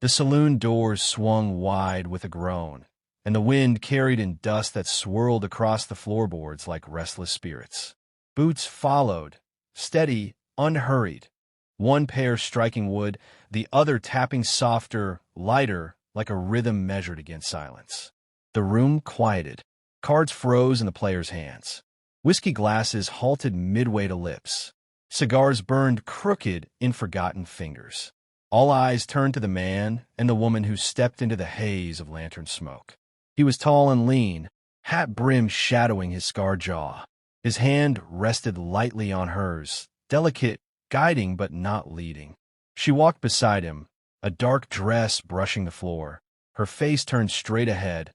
The saloon doors swung wide with a groan, and the wind carried in dust that swirled across the floorboards like restless spirits. Boots followed, steady, unhurried, one pair striking wood, the other tapping softer, lighter, like a rhythm measured against silence. The room quieted. Cards froze in the players' hands. Whiskey glasses halted midway to lips. Cigars burned crooked in forgotten fingers. All eyes turned to the man and the woman who stepped into the haze of lantern smoke. He was tall and lean, hat brim shadowing his scarred jaw. His hand rested lightly on hers, delicate, guiding but not leading. She walked beside him, a dark dress brushing the floor, her face turned straight ahead,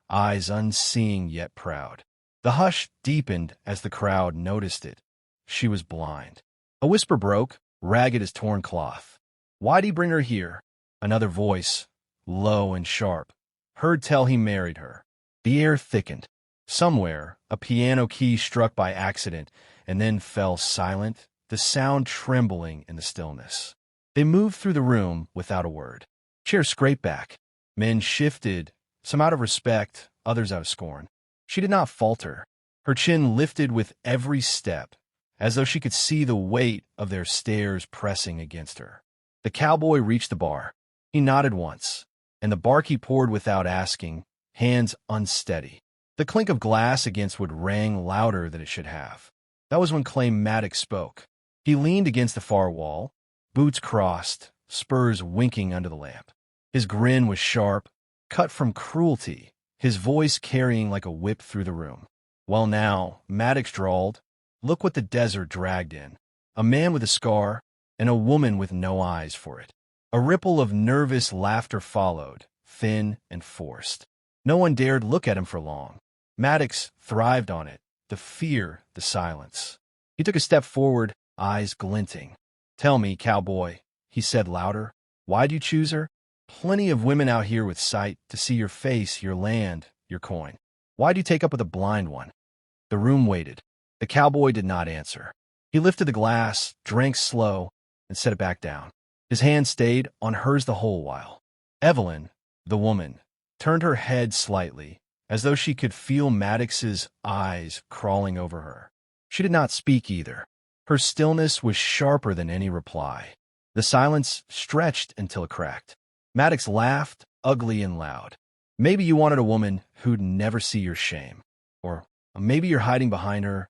eyes unseeing yet proud. The hush deepened as the crowd noticed it. She was blind. A whisper broke, ragged as torn cloth. "Why'd he bring her here?" Another voice, low and sharp, heard tell he married her. The air thickened. Somewhere, a piano key struck by accident and then fell silent, the sound trembling in the stillness. They moved through the room without a word. Chairs scraped back. Men shifted, some out of respect, others out of scorn. She did not falter. Her chin lifted with every step, as though she could see the weight of their stares pressing against her. The cowboy reached the bar. He nodded once, and the barkeep poured without asking, hands unsteady. The clink of glass against wood rang louder than it should have. That was when Clay Maddox spoke. He leaned against the far wall, boots crossed, spurs winking under the lamp. His grin was sharp, cut from cruelty, his voice carrying like a whip through the room. "Well now," Maddox drawled, "look what the desert dragged in. A man with a scar, and a woman with no eyes for it." A ripple of nervous laughter followed, thin and forced. No one dared look at him for long. Maddox thrived on it, the fear, the silence. He took a step forward, eyes glinting. "Tell me, cowboy," he said louder, "why'd you choose her? Plenty of women out here with sight to see your face, your land, your coin. Why'd you take up with a blind one?" The room waited. The cowboy did not answer. He lifted the glass, drank slow, and set it back down. His hand stayed on hers the whole while. Evelyn, the woman, turned her head slightly, as though she could feel Maddox's eyes crawling over her. She did not speak either. Her stillness was sharper than any reply. The silence stretched until it cracked. Maddox laughed, ugly and loud. "Maybe you wanted a woman who'd never see your shame. Or maybe you're hiding behind her.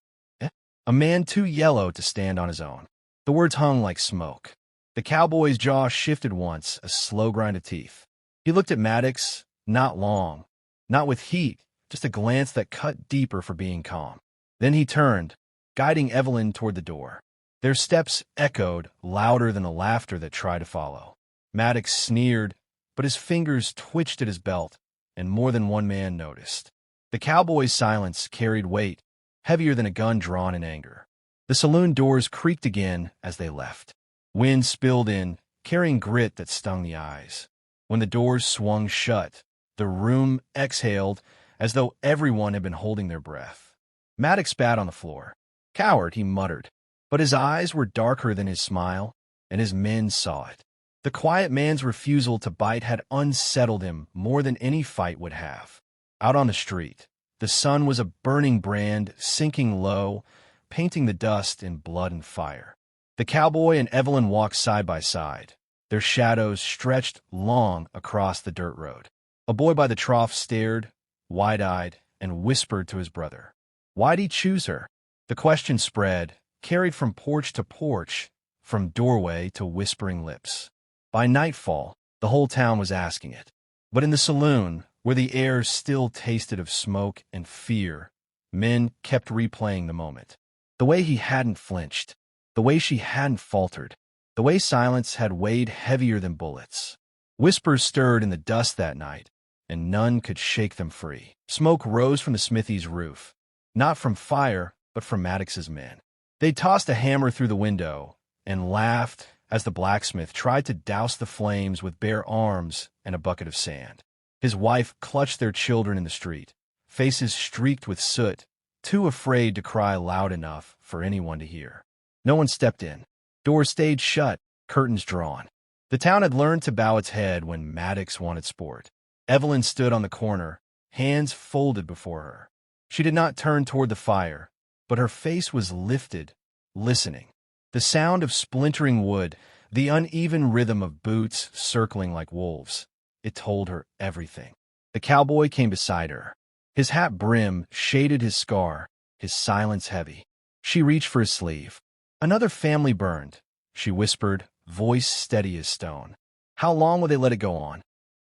A man too yellow to stand on his own." The words hung like smoke. The cowboy's jaw shifted once, a slow grind of teeth. He looked at Maddox, not long, not with heat, just a glance that cut deeper for being calm. Then he turned, guiding Evelyn toward the door. Their steps echoed, louder than the laughter that tried to follow. Maddox sneered, but his fingers twitched at his belt, and more than one man noticed. The cowboy's silence carried weight, heavier than a gun drawn in anger. The saloon doors creaked again as they left. Wind spilled in, carrying grit that stung the eyes. When the doors swung shut, the room exhaled as though everyone had been holding their breath. Maddox spat on the floor. "Coward," he muttered. But his eyes were darker than his smile, and his men saw it. The quiet man's refusal to bite had unsettled him more than any fight would have. Out on the street, the sun was a burning brand, sinking low, painting the dust in blood and fire. The cowboy and Evelyn walked side by side. Their shadows stretched long across the dirt road. A boy by the trough stared, wide-eyed, and whispered to his brother. Why'd he choose her? The question spread, carried from porch to porch, from doorway to whispering lips. By nightfall, the whole town was asking it. But in the saloon, where the air still tasted of smoke and fear, men kept replaying the moment. The way he hadn't flinched, the way she hadn't faltered, the way silence had weighed heavier than bullets. Whispers stirred in the dust that night, and none could shake them free. Smoke rose from the smithy's roof, not from fire, but from Maddox's men. They tossed a hammer through the window and laughed as the blacksmith tried to douse the flames with bare arms and a bucket of sand. His wife clutched their children in the street, faces streaked with soot, too afraid to cry loud enough for anyone to hear. No one stepped in. Doors stayed shut, curtains drawn. The town had learned to bow its head when Maddox wanted sport. Evelyn stood on the corner, hands folded before her. She did not turn toward the fire, but her face was lifted, listening. The sound of splintering wood, the uneven rhythm of boots circling like wolves. It told her everything. The cowboy came beside her. His hat brim shaded his scar, his silence heavy. She reached for his sleeve. "Another family burned," she whispered, voice steady as stone. "How long will they let it go on?"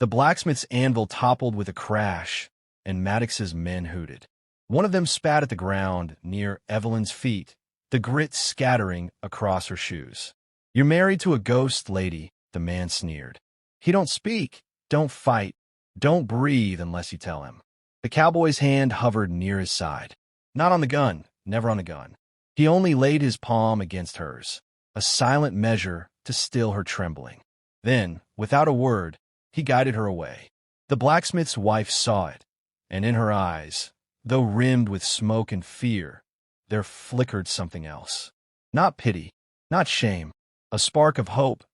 The blacksmith's anvil toppled with a crash, and Maddox's men hooted. One of them spat at the ground near Evelyn's feet, the grit scattering across her shoes. "You're married to a ghost, lady," the man sneered. "He don't speak, don't fight, don't breathe unless you tell him." The cowboy's hand hovered near his side. Not on the gun, never on the gun. He only laid his palm against hers, a silent measure to still her trembling. Then, without a word, he guided her away. The blacksmith's wife saw it, and in her eyes, though rimmed with smoke and fear, there flickered something else. Not pity, not shame, a spark of hope,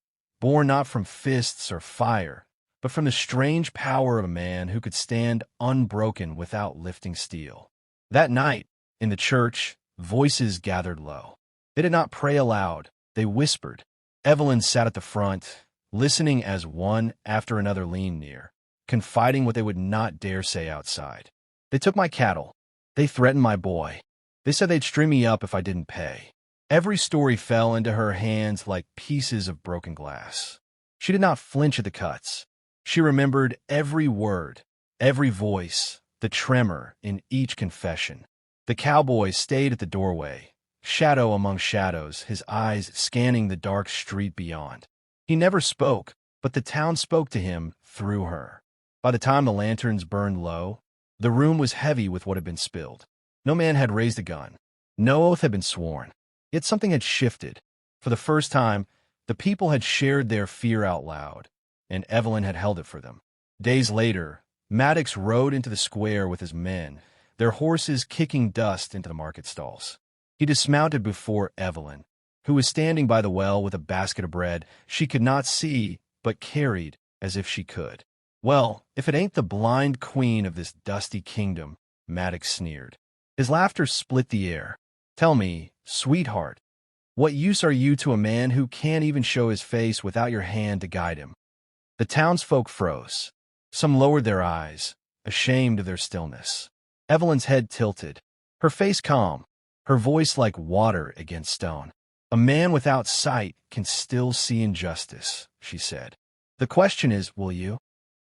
born not from fists or fire, but from the strange power of a man who could stand unbroken without lifting steel. That night, in the church, voices gathered low. They did not pray aloud, they whispered. Evelyn sat at the front, listening as one after another leaned near, confiding what they would not dare say outside. "They took my cattle. They threatened my boy. They said they'd string me up if I didn't pay." Every story fell into her hands like pieces of broken glass. She did not flinch at the cuts. She remembered every word, every voice, the tremor in each confession. The cowboy stayed at the doorway, shadow among shadows, his eyes scanning the dark street beyond. He never spoke, but the town spoke to him through her. By the time the lanterns burned low, the room was heavy with what had been spilled. No man had raised a gun. No oath had been sworn. Yet something had shifted. For the first time, the people had shared their fear out loud, and Evelyn had held it for them. Days later, Maddox rode into the square with his men, their horses kicking dust into the market stalls. He dismounted before Evelyn, who was standing by the well with a basket of bread she could not see but carried as if she could. "Well, if it ain't the blind queen of this dusty kingdom," Maddox sneered. His laughter split the air. "Tell me, sweetheart, what use are you to a man who can't even show his face without your hand to guide him?" The townsfolk froze. Some lowered their eyes, ashamed of their stillness. Evelyn's head tilted, her face calm, her voice like water against stone. "A man without sight can still see injustice," she said. "The question is, will you?"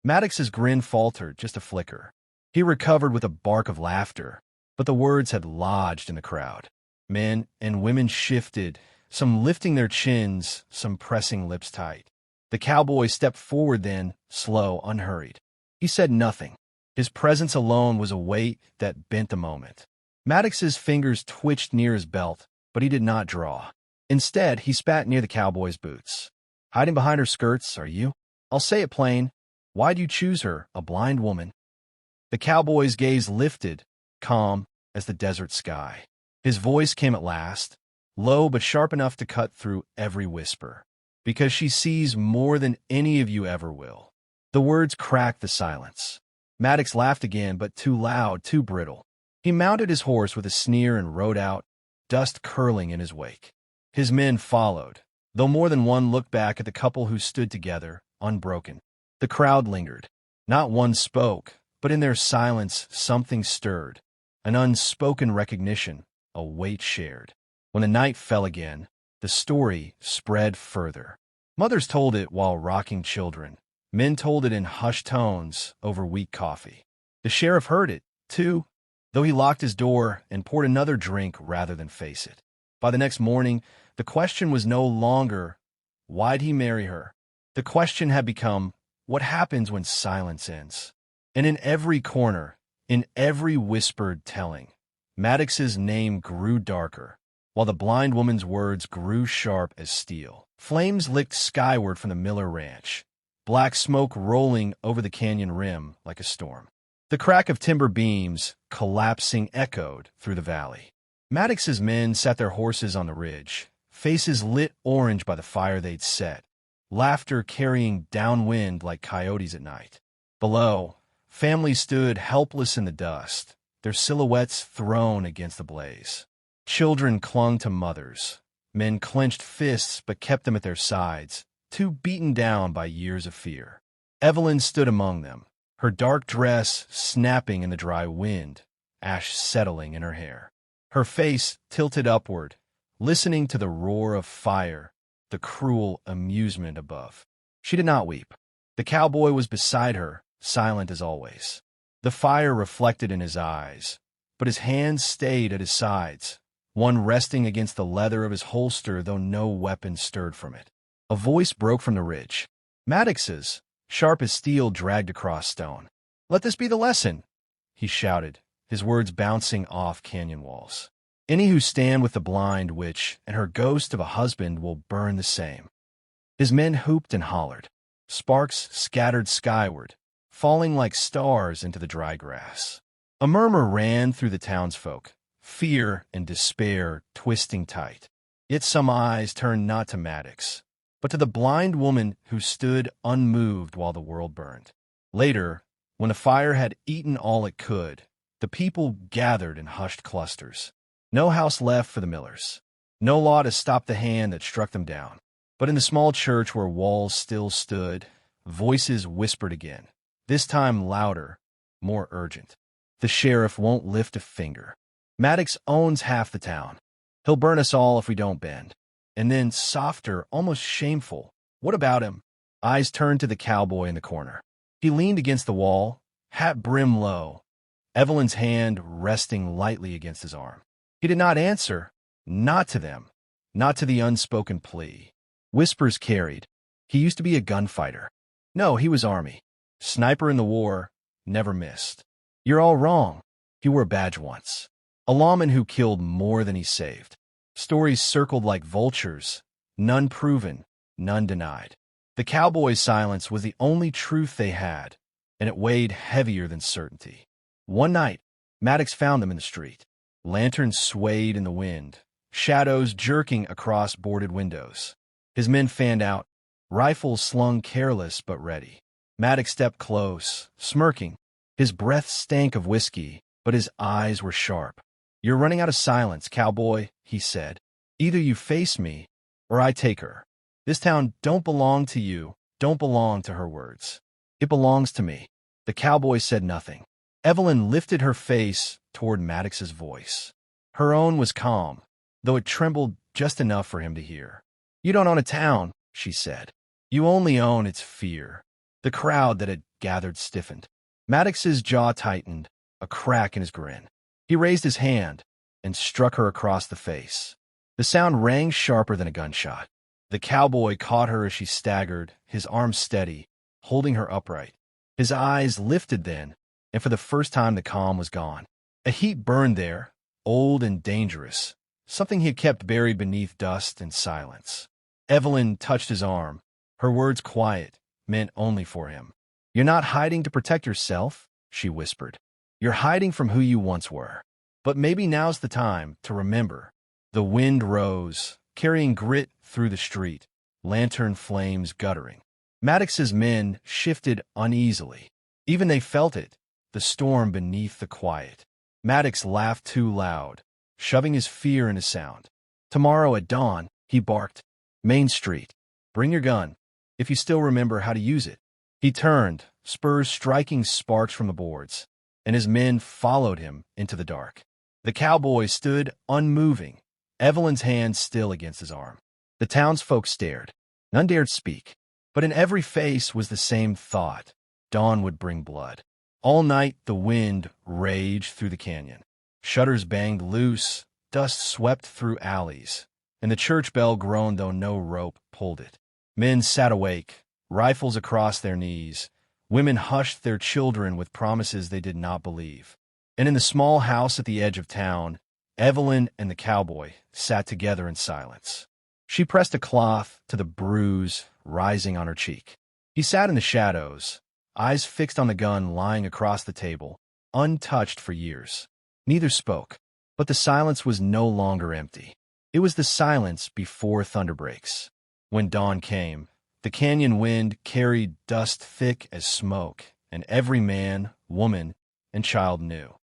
Maddox's grin faltered just a flicker. He recovered with a bark of laughter, but the words had lodged in the crowd. Men and women shifted, some lifting their chins, some pressing lips tight. The cowboy stepped forward then, slow, unhurried. He said nothing. His presence alone was a weight that bent the moment. Maddox's fingers twitched near his belt, but he did not draw. Instead, he spat near the cowboy's boots. "Hiding behind her skirts, are you? I'll say it plain. Why'd you choose her, a blind woman?" The cowboy's gaze lifted, calm as the desert sky. His voice came at last, low but sharp enough to cut through every whisper. "Because she sees more than any of you ever will." The words cracked the silence. Maddox laughed again, but too loud, too brittle. He mounted his horse with a sneer and rode out, dust curling in his wake. His men followed, though more than one looked back at the couple who stood together, unbroken. The crowd lingered. Not one spoke, but in their silence something stirred, an unspoken recognition, a weight shared. When the night fell again, the story spread further. Mothers told it while rocking children. Men told it in hushed tones over weak coffee. The sheriff heard it, too, though he locked his door and poured another drink rather than face it. By the next morning, the question was no longer, why'd he marry her? The question had become, what happens when silence ends? And in every corner, in every whispered telling, Maddox's name grew darker, while the blind woman's words grew sharp as steel. Flames licked skyward from the Miller Ranch, black smoke rolling over the canyon rim like a storm. The crack of timber beams, collapsing, echoed through the valley. Maddox's men sat their horses on the ridge, faces lit orange by the fire they'd set, laughter carrying downwind like coyotes at night. Below, families stood helpless in the dust, their silhouettes thrown against the blaze. Children clung to mothers. Men clenched fists but kept them at their sides, too beaten down by years of fear. Evelyn stood among them, her dark dress snapping in the dry wind, ash settling in her hair. Her face tilted upward, listening to the roar of fire, the cruel amusement above. She did not weep. The cowboy was beside her, silent as always. The fire reflected in his eyes, but his hands stayed at his sides, one resting against the leather of his holster, though no weapon stirred from it. A voice broke from the ridge. Maddox's, sharp as steel dragged across stone. "Let this be the lesson," he shouted, his words bouncing off canyon walls. "Any who stand with the blind witch and her ghost of a husband will burn the same." His men hooped and hollered. Sparks scattered skyward, falling like stars into the dry grass. A murmur ran through the townsfolk, fear and despair twisting tight. Yet some eyes turned not to Maddox, but to the blind woman who stood unmoved while the world burned. Later, when the fire had eaten all it could, the people gathered in hushed clusters. No house left for the Millers. No law to stop the hand that struck them down. But in the small church where walls still stood, voices whispered again, this time louder, more urgent. "The sheriff won't lift a finger. Maddox owns half the town. He'll burn us all if we don't bend." And then, softer, almost shameful, "What about him?" Eyes turned to the cowboy in the corner. He leaned against the wall, hat brim low, Evelyn's hand resting lightly against his arm. He did not answer, not to them, not to the unspoken plea. Whispers carried. He used to be a gunfighter. No, he was Army. Sniper in the war, never missed. You're all wrong. He wore a badge once. A lawman who killed more than he saved. Stories circled like vultures, none proven, none denied. The cowboy's silence was the only truth they had, and it weighed heavier than certainty. One night, Maddox found them in the street. Lanterns swayed in the wind, shadows jerking across boarded windows. His men fanned out, rifles slung careless but ready. Maddox stepped close, smirking. His breath stank of whiskey, but his eyes were sharp. "You're running out of silence, cowboy," he said. "Either you face me, or I take her. This town don't belong to you, don't belong to her words. It belongs to me." The cowboy said nothing. Evelyn lifted her face toward Maddox's voice. Her own was calm, though it trembled just enough for him to hear. "You don't own a town," she said. "You only own its fear." The crowd that had gathered stiffened. Maddox's jaw tightened, a crack in his grin. He raised his hand and struck her across the face. The sound rang sharper than a gunshot. The cowboy caught her as she staggered, his arms steady, holding her upright. His eyes lifted then, and for the first time the calm was gone. A heat burned there, old and dangerous, something he had kept buried beneath dust and silence. Evelyn touched his arm, her words quiet, meant only for him. "You're not hiding to protect yourself," she whispered. "You're hiding from who you once were. But maybe now's the time to remember." The wind rose, carrying grit through the street, lantern flames guttering. Maddox's men shifted uneasily. Even they felt it, the storm beneath the quiet. Maddox laughed too loud, shoving his fear into sound. "Tomorrow at dawn," he barked. "Main Street. Bring your gun, if you still remember how to use it." He turned, spurs striking sparks from the boards, and his men followed him into the dark. The cowboy stood unmoving, Evelyn's hand still against his arm. The townsfolk stared. None dared speak, but in every face was the same thought. Dawn would bring blood. All night the wind raged through the canyon. Shutters banged loose, dust swept through alleys, and the church bell groaned though no rope pulled it. Men sat awake, rifles across their knees. Women hushed their children with promises they did not believe. And in the small house at the edge of town, Evelyn and the cowboy sat together in silence. She pressed a cloth to the bruise rising on her cheek. He sat in the shadows, eyes fixed on the gun lying across the table, untouched for years. Neither spoke, but the silence was no longer empty. It was the silence before thunder breaks. When dawn came, The canyon wind carried dust thick as smoke, and every man, woman, and child knew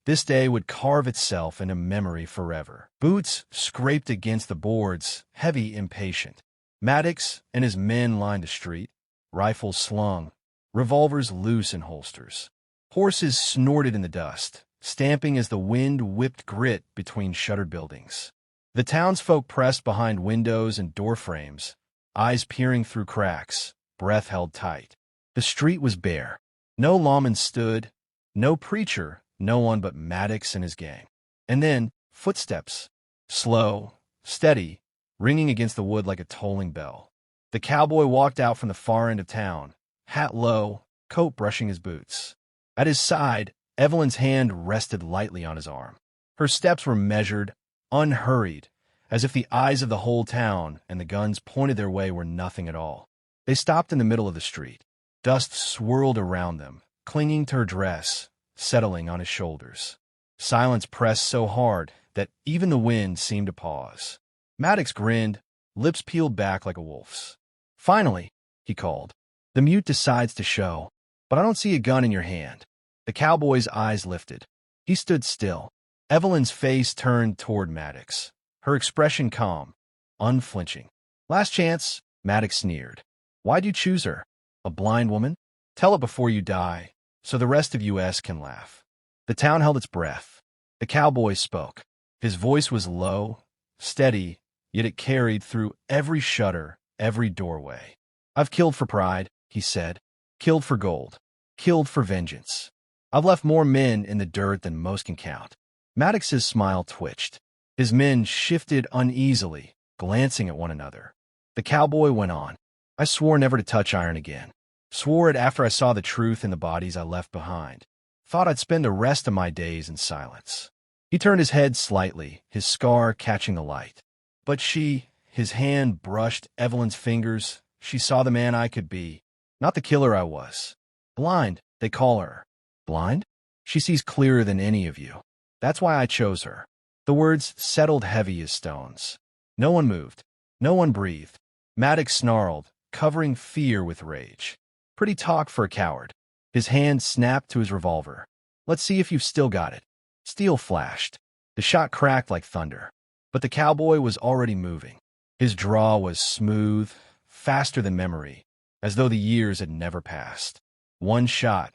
this day would carve itself into memory forever. Boots scraped against the boards, heavy, impatient. Maddox and his men lined the street, rifles slung, revolvers loose in holsters. Horses snorted in the dust, stamping as the wind whipped grit between shuttered buildings. The townsfolk pressed behind windows and door frames, eyes peering through cracks, breath held tight. The street was bare. No lawman stood, no preacher, no one but Maddox and his gang. And then, footsteps, slow, steady, ringing against the wood like a tolling bell. The cowboy walked out from the far end of town, hat low, coat brushing his boots. At his side, Evelyn's hand rested lightly on his arm. Her steps were measured, unhurried, as if the eyes of the whole town and the guns pointed their way were nothing at all. They stopped in the middle of the street. Dust swirled around them, clinging to her dress, settling on his shoulders. Silence pressed so hard that even the wind seemed to pause. Maddox grinned, lips peeled back like a wolf's. "Finally," he called. "The mute decides to show, but I don't see a gun in your hand." The cowboy's eyes lifted. He stood still. Evelyn's face turned toward Maddox, her expression calm, unflinching. "Last chance," Maddox sneered. "Why'd you choose her? A blind woman? Tell it before you die, so the rest of US can laugh." The town held its breath. The cowboy spoke. His voice was low, steady, yet it carried through every shutter, every doorway. "I've killed for pride," he said. "Killed for gold. Killed for vengeance. I've left more men in the dirt than most can count." Maddox's smile twitched. His men shifted uneasily, glancing at one another. The cowboy went on. "I swore never to touch iron again. Swore it after I saw the truth in the bodies I left behind. Thought I'd spend the rest of my days in silence." He turned his head slightly, his scar catching the light. But his hand brushed Evelyn's fingers. She saw the man I could be, not the killer I was. Blind, they call her. Blind? She sees clearer than any of you. That's why I chose her. The words settled heavy as stones. No one moved. No one breathed. Maddox snarled, covering fear with rage. "Pretty talk for a coward." His hand snapped to his revolver. "Let's see if you've still got it." Steel flashed. The shot cracked like thunder. But the cowboy was already moving. His draw was smooth, faster than memory, as though the years had never passed. One shot.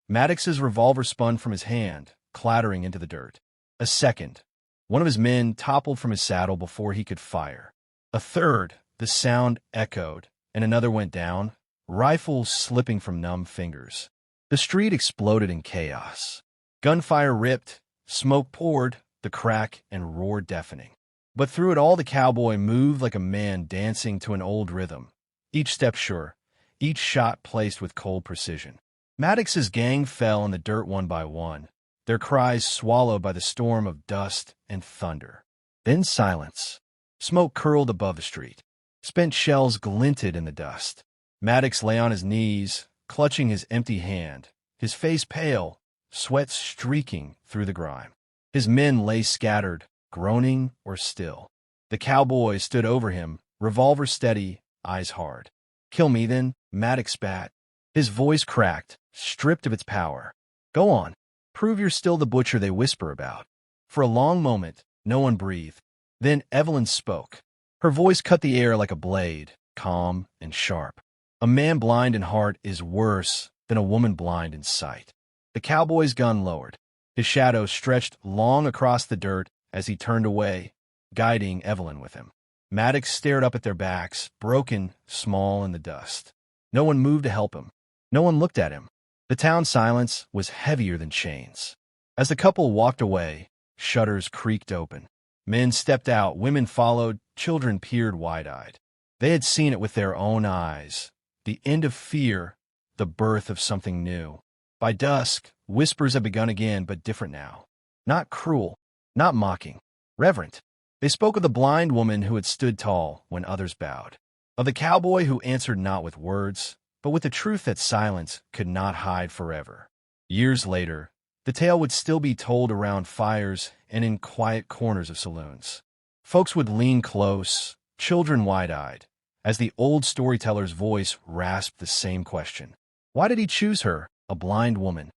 Maddox's revolver spun from his hand, clattering into the dirt. A second. One of his men toppled from his saddle before he could fire. A third. The sound echoed, and another went down, rifles slipping from numb fingers. The street exploded in chaos. Gunfire ripped, smoke poured, the crack and roar deafening. But through it all the cowboy moved like a man dancing to an old rhythm, each step sure, each shot placed with cold precision. Maddox's gang fell in the dirt one by one, their cries swallowed by the storm of dust and thunder. Then silence. Smoke curled above the street. Spent shells glinted in the dust. Maddox lay on his knees, clutching his empty hand, his face pale, sweat streaking through the grime. His men lay scattered, groaning or still. The cowboy stood over him, revolver steady, eyes hard. "Kill me, then," Maddox spat. His voice cracked, stripped of its power. "Go on. Prove you're still the butcher they whisper about." For a long moment, no one breathed. Then Evelyn spoke. Her voice cut the air like a blade, calm and sharp. "A man blind in heart is worse than a woman blind in sight." The cowboy's gun lowered. His shadow stretched long across the dirt as he turned away, guiding Evelyn with him. Maddox stared up at their backs, broken, small in the dust. No one moved to help him. No one looked at him. The town silence was heavier than chains. As the couple walked away, shutters creaked open. Men stepped out, women followed, children peered wide-eyed. They had seen it with their own eyes. The end of fear, the birth of something new. By dusk, whispers had begun again, but different now. Not cruel, not mocking, reverent. They spoke of the blind woman who had stood tall when others bowed. Of the cowboy who answered not with words, but with the truth that silence could not hide forever. Years later, the tale would still be told around fires and in quiet corners of saloons. Folks would lean close, children wide-eyed, as the old storyteller's voice rasped the same question. Why did he choose her, a blind woman?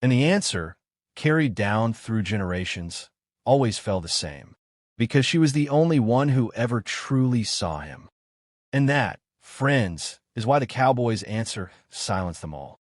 And the answer, carried down through generations, always fell the same. Because she was the only one who ever truly saw him. And that, friends, is why the cowboy's answer silenced them all.